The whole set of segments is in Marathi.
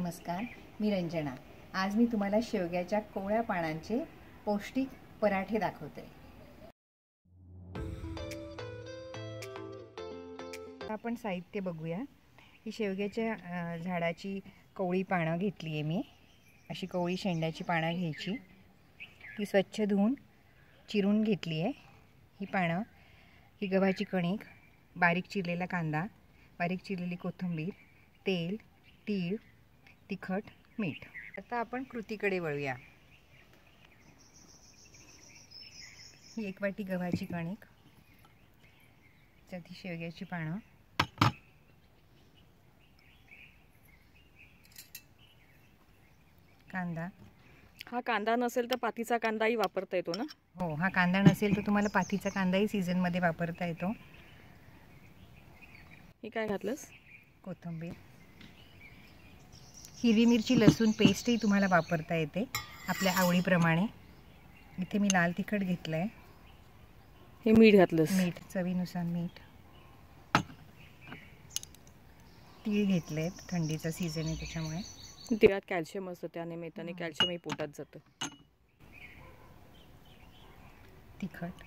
नमस्कार, मी रंजना। आज मी तुम्हाला शेवग्याच्या कोवळ्या पानांचे पौष्टिक पराठे दाखवते। आपण साहित्य बघूया। ही शेवग्याच्या झाडाची कोवळी पानं घेतली आहे मी। अशी कोवळी शेंड्याची पानं घ्यायची, ती स्वच्छ धुवून चिरून घेतली आहे। ही पानं, ही गव्हाची कणिक, बारीक चिरलेला कांदा, बारीक चिरलेली कोथिंबीर, तेल, तीळ, तिखट, मीठ। आता आपण कृतीकडे वळूया। ही 1 वाटी गव्हाची कणिक, त्यात ही शेवग्याची पानं, कांदा। हा कांदा नसेल तर पातीचा कांदाही वापरता येतो ना? हो, हा कांदा नसेल तर तुम्हाला पातीचा कांदाही सीझन मध्ये वापरता येतो। हे काय घातलंस? कोथिंबीर, हिरवी मिरची, लसूण पेस्टही तुम्हाला वापरता येते आपल्या आवडीप्रमाणे। इथे मी लाल तिखट घेतलंय। हे मीठ घातलंस? मीठ, चवीनुसार मीठ। तीळ घेतलेत, थंडीचा सीझन आहे त्याच्यामुळे। तिळात कॅल्शियम असतं, त्याने मेथाने कॅल्शियमही पोटात जातं। तिखट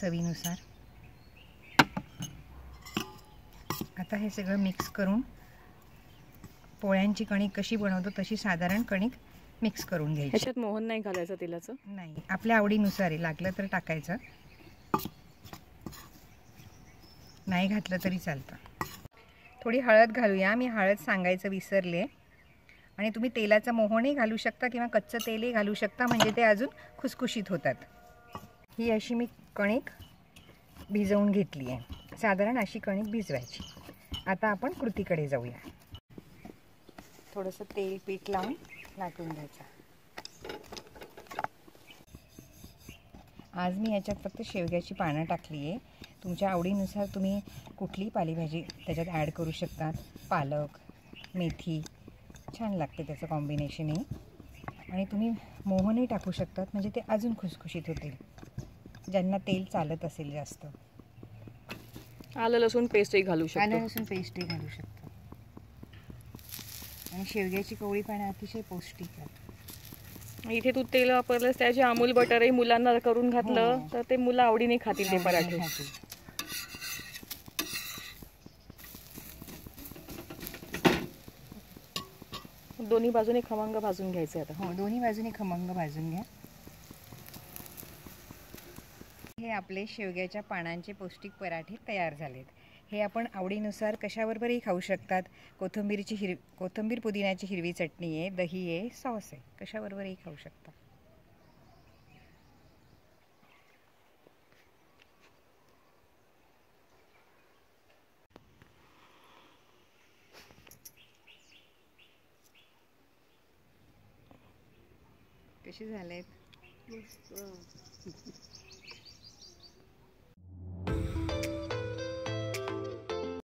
चवीनुसार। आता हे सगळं मिक्स करून पोळ्यांची कणिक कशी बनवतो तशी साधारण कणिक मिक्स करून घ्यायची। ह्याच्यात मोहन नाही घालायचं तेलाचं? नाही, आपल्या आवडीनुसार आहे, लागलं तर टाकायचं, नाही घातलं तरी चालतं। थोडी हळद घालूया। मी हळद सांगायचं विसरले। आणि तुम्ही तेलाचं मोहनही घालू शकता किंवा कच्चं तेलही घालू शकता, म्हणजे ते अजून खुसखुशीत होतात। ही अशी मी कणिक भिजवून घेतली आहे। साधारण अशी कणिक भिजवायची। आता आपण कृतीकडे जाऊया। थोडंसं तेल पीठ लावून लाटून घ्यायचं। आज मी याच्यात फक्त शेवग्याची पानं टाकली आहे। तुमच्या आवडीनुसार तुम्ही कुठलीही पालेभाजी त्याच्यात ॲड करू शकता। पालक, मेथी, छान लागते त्याचं कॉम्बिनेशनही। आणि तुम्ही मोहनही टाकू शकतात, म्हणजे ते अजून खुसखुशीत होतील, ज्यांना तेल चालत असेल जास्त। आलं लसूण पेस्टही घालू शकतो। आलं लसूण पेस्टही घालू शकतो। आणि शेवग्याची कोवळी पानं अतिशय पौष्टिक आहेत। इथे तू तेल वापरलंस, त्याचे अमूल बटरही मुलांना करून घातलं तर ते मुलं आवडीने खातील ते पराठे। दोन्ही बाजूने खमंग भाजून घ्यायचे आता। हो, दोन्ही बाजूने खमंग भाजून घ्या। हे आपले शेवग्याच्या पानांचे पौष्टिक पराठे तयार झालेत। हे आपण आवडीनुसार कशाबरोबरही खाऊ शकतात। कोथिंबीर पुदिन्याची हिरवी चटणी आहे, दही आहे, सॉस आहे, कशाबरोबरही खाऊ शकता। कसे झालेत?